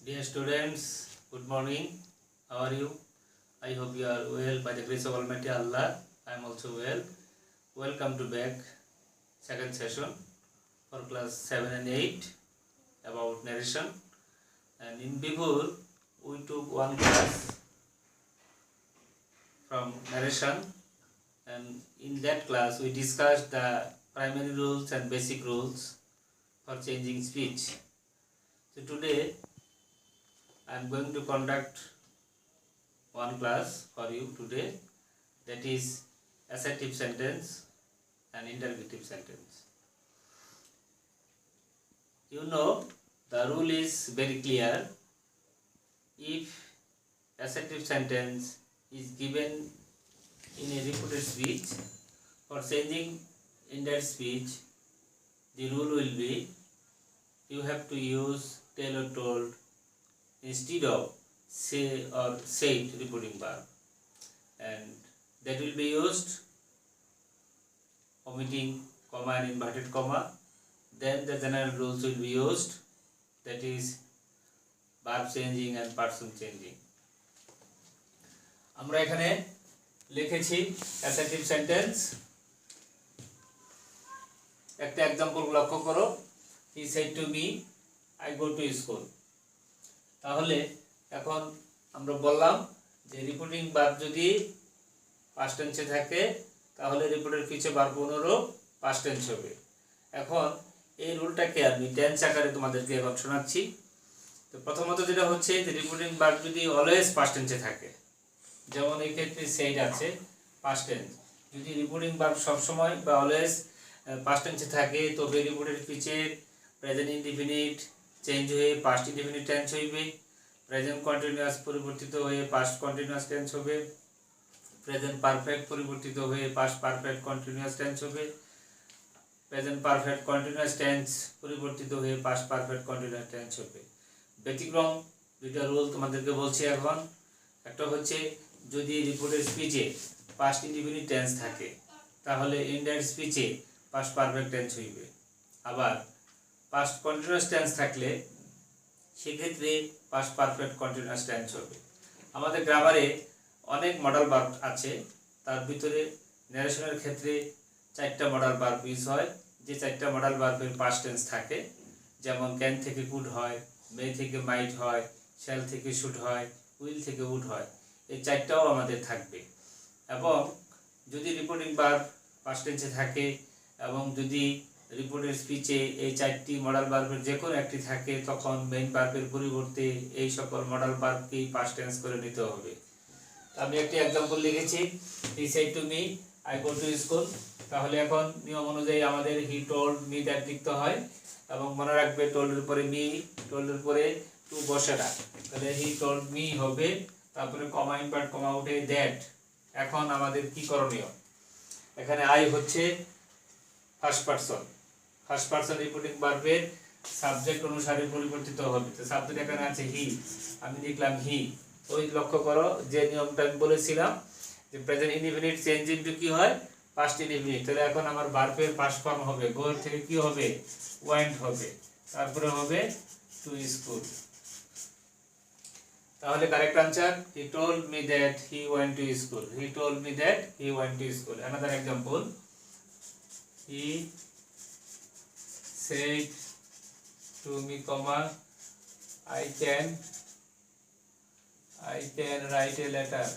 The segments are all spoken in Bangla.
Dear students, good morning. How are you? I hope you are well by the grace of Almighty Allah. I am also well. Welcome to back second session for class 7 and 8 about narration. And in before we took one class from narration, and in that class we discussed the primary rules and basic rules for changing speech. So today I am going to conduct one class for you today, that is assertive sentence and interrogative sentence. You know, the rule is very clear. If assertive sentence is given in a reported speech, for changing in that speech, the rule will be you have to use tell or told instead of say or said reporting verb, and that will be used omitting comma and inverted comma. Then the general rules will be used, that is verb changing and person changing. আমরা এখানে লিখেছি assertive sentence, একটা एग्जांपल লক্ষ্য করো। He said to me, I go to school. তাহলে এখন আমরা বললাম যে রিপোর্টিং ভার্ব যদি পাস্ট টেন্সে থাকে তাহলে রিপোর্টের পিছে ভার্ব অনুরূপ পাস্ট টেন্স হবে। এখন এই রুলটাকে আমি টেন্স আকারে তোমাদেরকে এখন শোনাচ্ছি। তো প্রথমত যেটা হচ্ছে যে রিপোর্টিং ভার্ব যদি অলওয়েজ পাস্ট টেন্সে থাকে, যেমন এই ক্ষেত্রে সেইড আছে পাস্ট টেন্স, যদি রিপোর্টিং ভার্ব সব সময় বা অলওয়েজ পাস্ট টেন্সে থাকে তবে রিপোর্টের পিছে প্রেজেন্ট ইনডিফিনিট চেঞ্জ হয়ে পাস্ট ইনডিফিনিট টেন্স হইবে, প্রেজেন্ট কন্টিনিউয়াস পরিবর্তিত হয়ে পাস্ট কন্টিনিউয়াস টেন্স হবে, প্রেজেন্ট পারফেক্ট পরিবর্তিত হয়ে পাস্ট পারফেক্ট কন্টিনিউয়াস টেন্স হবে, প্রেজেন্ট পারফেক্ট কন্টিনিউয়াস টেন্স পরিবর্তিত হয়ে পাস্ট পারফেক্ট কন্টিনিউয়াস টেন্স হবে। ব্যতিক্রম দুইটা রুল তোমাদেরকে বলছি এখন। একটা হচ্ছে যদি রিপোর্টের স্পিচে পাস্ট ইনডিফিনিট টেন্স থাকে তাহলে ইনডাইরেক্ট স্পিচে পাস্ট পারফেক্ট টেন্স হইবে, আবার পাস্ট কন্টিনিউয়াস টেন্স থাকলে সেক্ষেত্রে পাস্ট পারফেক্ট কন্টিনিউয়াস টেন্স হবে। আমাদের গ্রামারে অনেক মডেল ভার্ব আছে, তার ভিতরে ন্যারেশনের ক্ষেত্রে 4টা মডেল ভার্ব ইউজ হয়, যে 4টা মডেল ভার্বের পাস্ট টেন্স থাকে, যেমন ক্যান থেকে কুড হয়, মে থেকে মাইট হয়, শ্যাল থেকে শুড হয়, উইল থেকে উড হয়। এই 4টাও আমাদের থাকবে। এবং যদি রিপোর্টিং ভার্ব পাস্ট টেন্সে থাকে এবং যদি রিপোর্টের স্পিচে এই 4টি মডেল ভার্বের যে কোনো একটি থাকে তখন মেইন ভার্বের পরিবর্তে এই সকল মডেল ভার্বকেই পাস্ট টেন্স করে নিতে হবে। আমি একটি एग्जांपल লিখেছি, he said to me I go to school। তাহলে এখন নিয়ম অনুযায়ী আমাদের he told me that লিখতে হয় এবং মনে রাখবে told এর পরে me, told এর পরে to বসে না, তাহলে he told me হবে, তারপরে কমা ইনভার্ট কমা উঠে that। এখন আমাদের কি করণীয়, এখানে I হচ্ছে ফার্স্ট পারসন রিপোর্টিং ভার্বের সাবজেক্ট অনুসারে পরিবর্তিত হবে। তো সাবজেক্ট এখানে আছে হি, আমি লিখলাম হি। ওই লক্ষ্য করো যে নিয়মটা আমি বলেছিলাম যে প্রেজেন্ট ইনডিফিনিট চেঞ্জ ইনটু কি হয় পাস্ট ইনডিফিনিট, তাহলে এখন আমার ভার্বের পাস্ট ফর্ম হবে গো থেকে কি হবে ওয়েন্ট হবে, তারপরে হবে টু স্কুল। তাহলে correct answer he told me that he went to school, he told me that he went to school. Another example, he said to me comma I can write a letter,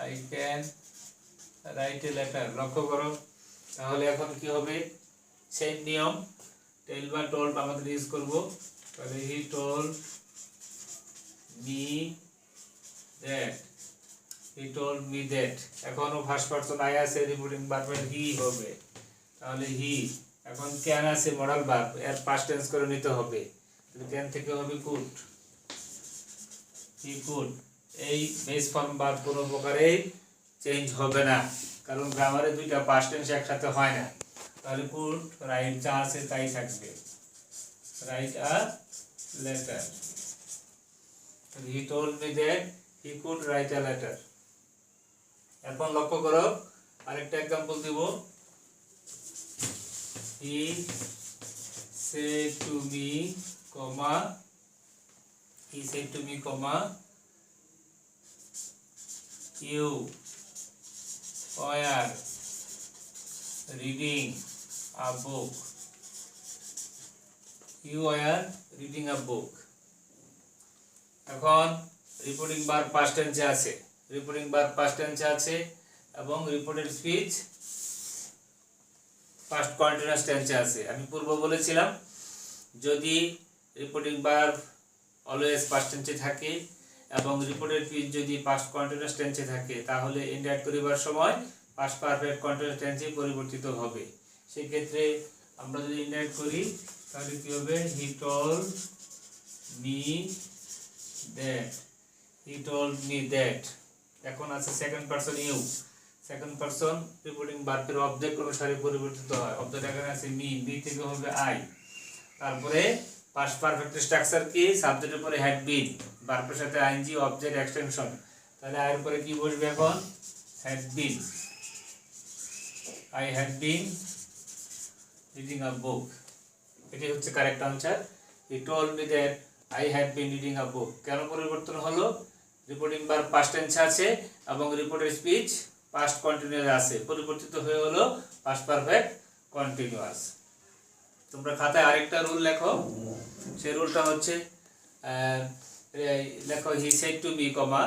I can write a letter। লক্ষ্য করো তাহলে এখন কি হবে সেম নিয়ম, টেল বা টোল্ড আমাদের ইউজ করব। তাহলে he told me that, he told me that। এখনো ফার্স্ট পারসন আই আছে, রিপোর্টিং ভার্বের হি হবে, তাহলে হি। এখন ক্যান আছে মডেল ভার্ব, এর পাস্ট টেন্স করে নিতে হবে, ক্যান থেকে হবে কুড, হি কুড। এই বেস ফর্ম ভার্ব কোনো প্রকারে চেঞ্জ হবে না, কারণ গ্রামারে দুইটা পাস্ট টেন্স একসাথে হয় না। তাহলে কুড রাইট যা আছে তাই থাকবে, write a letter. He told me that he could write a letter. এখন লক্ষ্য করো আরেকটা एग्जांपल দিব, he said to me comma, he said to me, comma, you were reading a book. You were reading a book. এখন রিপোর্টিং বার পাস্ট টেন্সে আছে, রিপোর্টিং বার পাস্ট টেন্সে আছে এবং রিপোর্টেড স্পিচ পাস্ট কন্টিনিউয়াস টেন্সে আছে। আমি পূর্ব বলেছিলাম যদি রিপোর্টিং বার অলওয়েজ পাস্ট টেন্সে থাকে এবং রিপোর্টেড স্পিচ যদি পাস্ট কন্টিনিউয়াস টেন্সে থাকে তাহলে ইন্ডিকেট করিবার সময় পাস্ট পারফেক্ট কন্টিনিউয়াস টেন্সে পরিবর্তিত হবে। সেই ক্ষেত্রে আমরা যদি ইন্ডিকেট করি তাহলে কি হবে, he told me that, he told me that. এখন আছে second person you, second person reporting ভার্বের অবজেক্ট অনুসারে পরিবর্তিত হয়। অবজেক্ট এখানে আছে মি, মি থেকে হবে আই। তারপরে পাস্ট পারফেক্ট স্ট্রাকচার কি, সাবজেক্টের পরে হ্যাড বিন, ভার্বের সাথে আইএনজি, অবজেক্ট, এক্সটেনশন। তাহলে আয়ের পরে কি বসবে এখন, had been, I had been reading a book. এটি হচ্ছে correct answer. He told me that I had been reading a book. কেন পরিবর্তন হলো, রিপোর্টিং ভার্ব পাস্ট টেন্সে আছে এবং রিপোর্টেড স্পিচ পাস্ট কন্টিনিউয়াস আছে, পরিবর্তিত হয়ে হলো পাস্ট পারফেক্ট কন্টিনিউয়াস। তোমরা খাতায় আরেকটা রুল লেখো, সেই রুলটা হচ্ছে লেখো, he said to me, comma,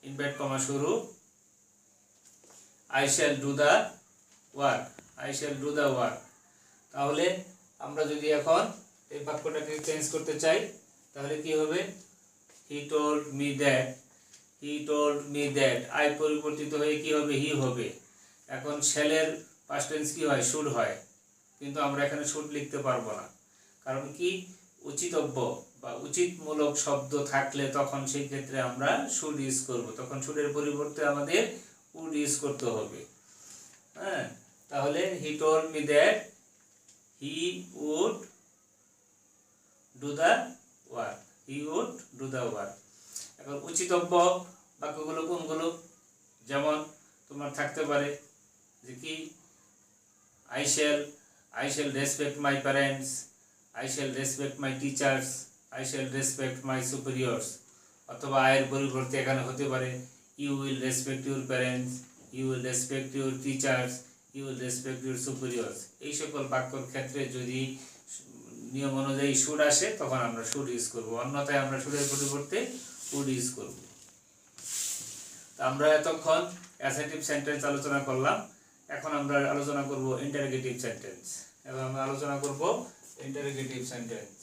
invert comma শুরু, I shall do the work, I shall do the work. তাহলে আমরা যদি এখন এই বাক্যটাকে চেঞ্জ করতে চাই তাহলে কি হবে, he told me that, he told me that, I পরিবর্তিত হয়ে কি হবে, হি হবে। এখন শ্যালের পাস্ট টেন্স কি হয়, শুড হয়, কিন্তু আমরা এখানে শুড লিখতে পারবো না। কারণ কি, উচিতব্য বা উচিতমূলক শব্দ থাকলে তখন সেই ক্ষেত্রে আমরা শুড ইউজ করব, তখন শুডের পরিবর্তে আমাদের উড ইউজ করতে হবে। হ্যাঁ, তাহলে he told me that he would do the work, he would do the work. এখন উচিতব্য বাক্যগুলো কোনগুলো, যেমন তোমার থাকতে পারে যে কি, I shall respect my parents, I shall respect my teachers, I shall respect my superiors. অথবা আয়ের পরিবর্তে এখানে হতে পারে you will respect your parents, you will respect your teachers, you will respect your superiors. এই সকল বাক্যর ক্ষেত্রে যদি নিয়ম অনুযায়ী শুড আসে তখন আমরা শুড ইউজ করব, অন্যথায় আমরা শুডের পরিবর্তে উড ইউজ করব। আমরা এতক্ষণ অ্যাসার্টিভ সেন্টেন্স আলোচনা করলাম, এখন আমরা আলোচনা করব ইন্টারোগেটিভ সেন্টেন্স, এবং আমরা আলোচনা করব ইন্টারোগেটিভ সেন্টেন্স।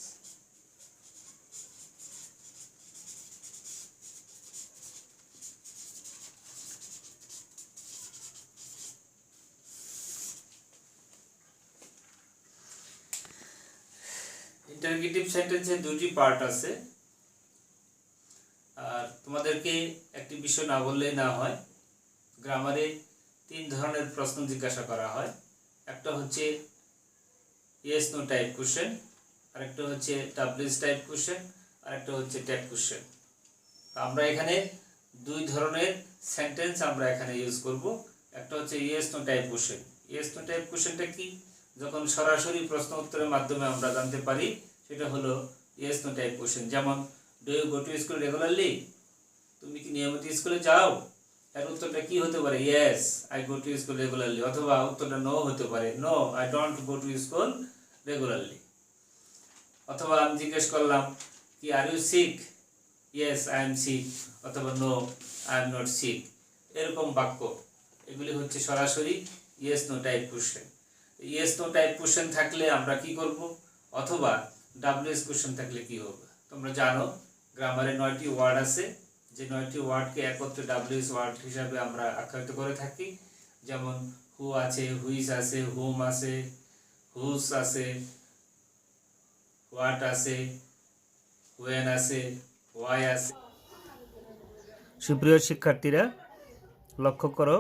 ইন্টারোগেটিভ সেন্টেন্সের দুটি পার্ট আছে, আর তোমাদেরকে একটি বিষয় না বললেই না হয়। গ্রামারে তিন ধরনের প্রশ্ন জিজ্ঞাসা করা হয়, একটা হচ্ছে ইয়েস নো টাইপ কোশ্চেন, আরেকটা হচ্ছে ডাব্লিউএস টাইপ কোশ্চেন, আরেকটা হচ্ছে ট্যাগ কোশ্চেন। আমরা এখানে দুই ধরনের সেন্টেন্স আমরা এখানে ইউজ করব। একটা হচ্ছে yes no type question. Yes no type কোশ্চেনটা কি, যখন সরাসরি প্রশ্ন উত্তরের মাধ্যমে আমরা জানতে পারি সেটা হলো ইয়েস নো টাইপ কোশ্চেন। যেমন, do you go to school regularly, তুমি কি নিয়মিত স্কুলে যাও? এর উত্তরটা কি হতে পারে, yes I go to school regularly, অথবা উত্তরটা নো হতে পারে, no I don't go to school regularly. অথবা আমি জিজ্ঞেস করলাম কি, are you sick, yes I am sick, অথবা no I am not sick. এরকম বাক্য, এগুলি হচ্ছে সরাসরি yes no type question. Yes no type question থাকলে আমরা কি করব, অথবা ডাব্লিউএস কোশ্চেন থাকলে কি হবে। তোমরা জানো গ্রামারে 9টি ওয়ার্ড আছে, যে 9টি ওয়ার্ডকে একত্রে ডাব্লিউএস ওয়ার্ড হিসাবে আমরা আখ্যায়িত করে থাকি। যেমন হু আছে, হুইচ আছে, হুম আছে, হুস আছে, হোয়াট আছে, ওয়েন আছে, ওয়াই আছে। সুপ্রিয় শিক্ষার্থীরা, লক্ষ্য করো,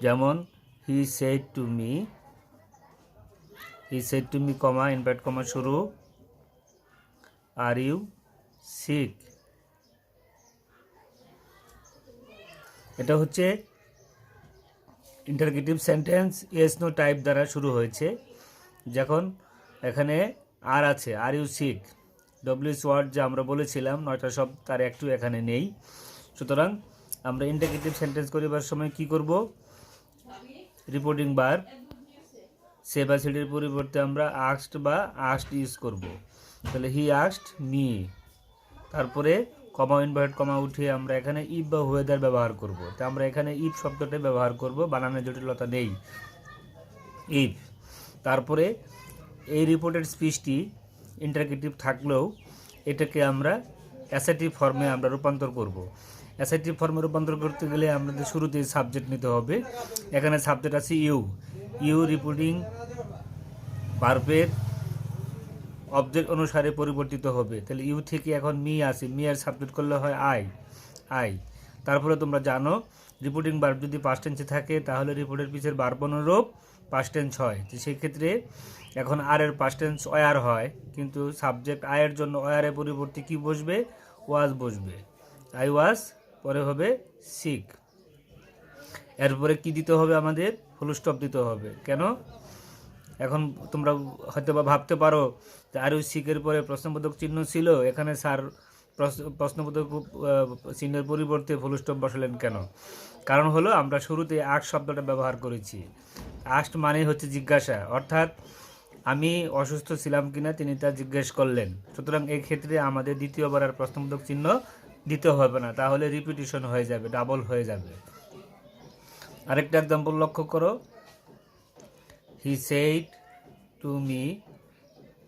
যেমন he said to me, comma, invert comma শুরু, আর ইউ সিক। এটা হচ্ছে interrogative sentence, yes no type দ্বারা শুরু হয়েছে। যখন এখানে আর আছে, are you sick, WS word যা আমরা বলেছিলাম 9টা শব্দ, তার একটু এখানে নেই। সুতরাং আমরা ইন্টারগেটিভ সেন্টেন্স করিবার সময় কি করব? রিপোর্টিং বার সে বা সেটির পরিবর্তে আমরা আস্কড বা আস্কড ইউজ করব। তাহলে হি আস্কড মি, তারপরে কমা ইনভার্ট কমা উঠিয়ে আমরা এখানে ইফ বা ওয়েদার ব্যবহার করব। তো আমরা এখানে ইফ শব্দটা ব্যবহার করব, বানানের জটিলতা নেই, ইফ। তারপরে এই রিপোর্টেড স্পিচটি ইন্টারগেটিভ থাকলেও এটাকে আমরা অ্যাসার্টিভ ফর্মে আমরা রূপান্তর করব। অ্যাসার্টিভ ফর্মে রূপান্তর করতে গেলে আমাদের শুরুতেই সাবজেক্ট নিতে হবে। এখানে সাবজেক্ট আছে ইউ, ইউ রিপোর্টিং ভার্বের অবজেক্ট অনুসারে পরিবর্তিত হবে। তাহলে ইউ থেকে এখন মি আসে, মি আর সাবজেক্ট করলে হয় আই, আই। তারপরে তোমরা জানো রিপোর্টিং ভার্ব যদি পাস্ট টেন্সে থাকে তাহলে রিপোর্টের পিছের ভার্ব অনুরূপ পাস্ট টেন্স হয়। তো সেই ক্ষেত্রে এখন আর এর পাস্ট টেন্স ওয়ার হয়, কিন্তু সাবজেক্ট আয়ের জন্য ওয়ারের পরিবর্তে কি বসবে? ওয়াজ বসবে। আই ওয়াজ পরে হবে সিক। এরপরে কি দিতে হবে? আমাদের ফুল স্টপ দিতে হবে। কেন? এখন তোমরা হয়তো বা ভাবতে পারো যে আর ইউ সিকের পরে প্রশ্নবোধক চিহ্ন ছিল, এখানে স্যার প্রশ্নবোধক চিহ্নের পরিবর্তে ফুল স্টপ বসালেন কেন? কারণ হলো আমরা শুরুতে আস্ক শব্দটা ব্যবহার করেছি। আস্ক মানে হচ্ছে জিজ্ঞাসা, অর্থাৎ আমি অসুস্থ ছিলাম কিনা তিনি তা জিজ্ঞেস করলেন। সুতরাং এই ক্ষেত্রে আমাদের দ্বিতীয়বার আর প্রশ্নবোধক চিহ্ন দিতে হবে না, তাহলে রিপিটিশন হয়ে যাবে, ডাবল হয়ে যাবে। আরেকটা এক্সাম্পল লক্ষ্য করো, he said to me,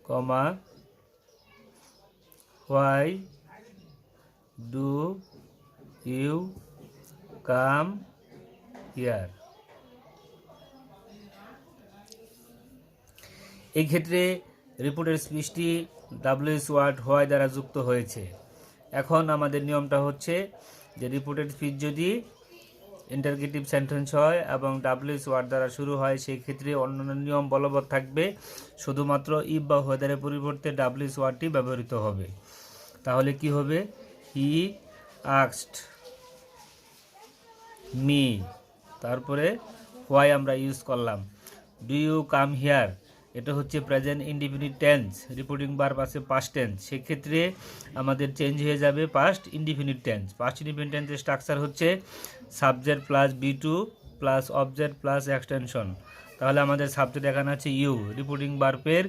comma why do you come here. এই ক্ষেত্রে রিপোর্টের স্পিচটি ডাব্লিউএস ওয়ার্ড হোয়াই দ্বারা যুক্ত হয়েছে। এখন আমাদের নিয়মটা হচ্ছে যে রিপোর্টেড স্পিচ যদি ইন্টারগেটিভ সেন্টেন্স হয় এবং ডাব্লিউএস ওয়ার্ড দ্বারা শুরু হয়, সেই ক্ষেত্রে অন্যান্য নিয়ম বলবৎ থাকবে, শুধুমাত্র ইফ বা ওয়েদারের পরিবর্তে ডাব্লিউএস ওয়ার্ডটি ব্যবহৃত হবে। তাহলে কি হবে? হি আস্কড মি, তারপরে হোয়াই আমরা ইউজ করলাম। ডু ইউ কাম হিয়ার, এটা হচ্ছে present indefinite tense, reporting verb আছে পাস্ট টেন্স, সেক্ষেত্রে আমাদের চেঞ্জ হয়ে যাবে past indefinite tense. Past indefinite টেন্সের স্ট্রাকচার হচ্ছে subject plus B2 plus object plus extension. তাহলে আমাদের সাবজেক্ট এখানে আছে ইউ, রিপোর্টিং ভার্বের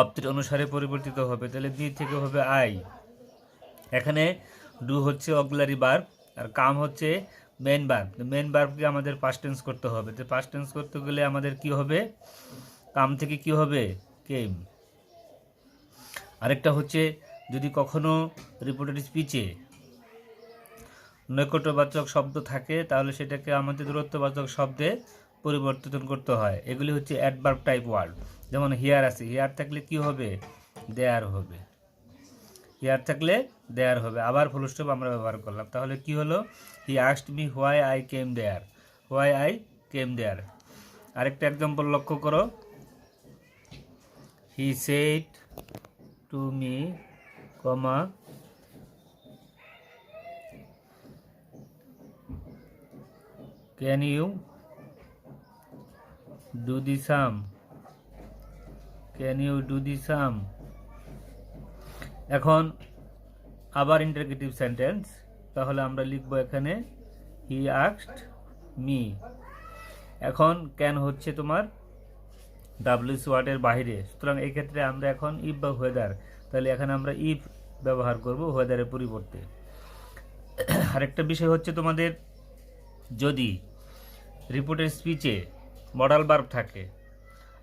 অবজেক্ট অনুসারে পরিবর্তিত হবে, তাহলে বি থেকে হবে আই। এখানে ডু হচ্ছে অক্সিলারি ভার্ব আর কাম হচ্ছে মেন ভার্ব। মেন ভার্বকে আমাদের পাস্ট টেন্স করতে হবে, তো পাস্ট টেন্স করতে গেলে আমাদের কি হবে? কাম থেকে কি হবে? কেম। আরেকটা হচ্ছে যদি কখনো রিপোর্টেড স্পিচে নৈকট্যবাচক শব্দ থাকে তাহলে সেটাকে আমাদের দূরত্ববাচক শব্দে পরিবর্তন করতে হয়। এগুলি হচ্ছে অ্যাডভার্ব টাইপ ওয়ার্ড। যেমন হিয়ার আছে, হিয়ার থাকলে কি হবে? দেয়ার হবে। হিয়ার থাকলে দেয়ার হবে। আবার ফুল স্টপ আমরা ব্যবহার করলাম, তাহলে কি হলো? He asked me why I came there, why I came there. আরেকটা এক্সাম্পল লক্ষ্য করো, he said to me, comma can you do the sum, can you do the sum. এখন আবার ইন্টারগেটিভ সেন্টেন্স, তাহলে আমরা লিখবো এখানে হি আস্কড মি। এখন ক্যান হচ্ছে তোমার ডাব্লিউএস ওয়ার্ডের বাইরে, সুতরাং এই ক্ষেত্রে আমরা এখন ইফ বা ওয়েদার, তাহলে এখানে আমরা ইফ ব্যবহার করব ওয়েদারের পরিবর্তে। আরেকটা বিষয় হচ্ছে তোমাদের যদি রিপোর্টের স্পিচে মডাল ভার্ব থাকে,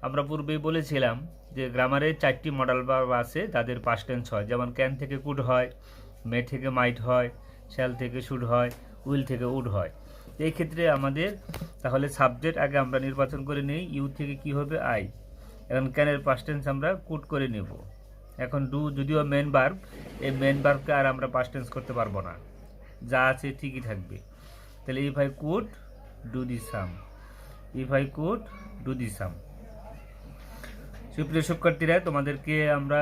আমরা পূর্বেই বলেছিলাম যে গ্রামারে 4টি মডাল ভার্ব আছে তাদের পাস্ট টেন্স হয়, যেমন ক্যান থেকে কুড হয়, মে থেকে মাইট হয়, শ্যাল থেকে শুড হয়, উইল থেকে উড হয়। এই ক্ষেত্রে আমাদের তাহলে সাবজেক্ট আগে আমরা নির্বাচন করে নিই, ইউ থেকে কি হবে? আই। এখন ক্যানের পাস্ট টেন্স আমরা কুড করে নেব। এখন ডু যদিও মেন ভার্ব, এই মেন ভার্বকে আর আমরা পাস্ট টেন্স করতে পারবো না, যা আছে ঠিকই থাকবে। তাহলে if I could do the sum, if I could do the sum. সুপ্রিয় শিক্ষার্থীরা, তোমাদেরকে আমরা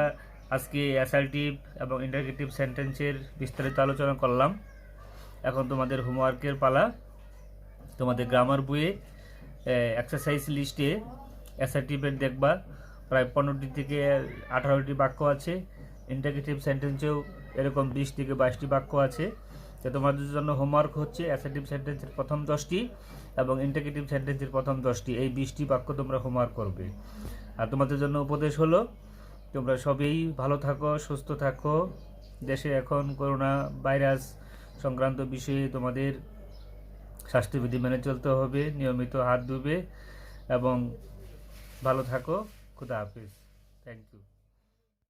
আজকে অ্যাসার্টিভ এবং ইন্টারগেটিভ সেন্টেন্সের বিস্তারিত আলোচনা করলাম। এখন তোমাদের হোমওয়ার্কের পালা। তোমাদের গ্রামার বইয়ে এক্সারসাইজ লিস্টে অ্যাসার্টিভের দেখবা প্রায় 15টি থেকে 18টি বাক্য আছে। ইন্টারগেটিভ সেন্টেন্সেও এরকম 20 থেকে 22টি বাক্য আছে। তো তোমাদের জন্য হোমওয়ার্ক হচ্ছে অ্যাসার্টিভ সেন্টেন্সের প্রথম 10টি এবং ইন্টারগেটিভ সেন্টেন্সের প্রথম 10টি, এই 20টি বাক্য তোমরা হোমওয়ার্ক করবে। আর তোমাদের জন্য উপদেশ হলো, তোমরা সবাই ভালো থাকো, সুস্থ থাকো। দেশে এখন করোনা ভাইরাস সংক্রান্ত বিষয়ে তোমাদের স্বাস্থ্যবিধি মেনে চলতে হবে, নিয়মিত হাত ধুবে এবং ভালো থাকো। খুদা হাফিজ। Thank you.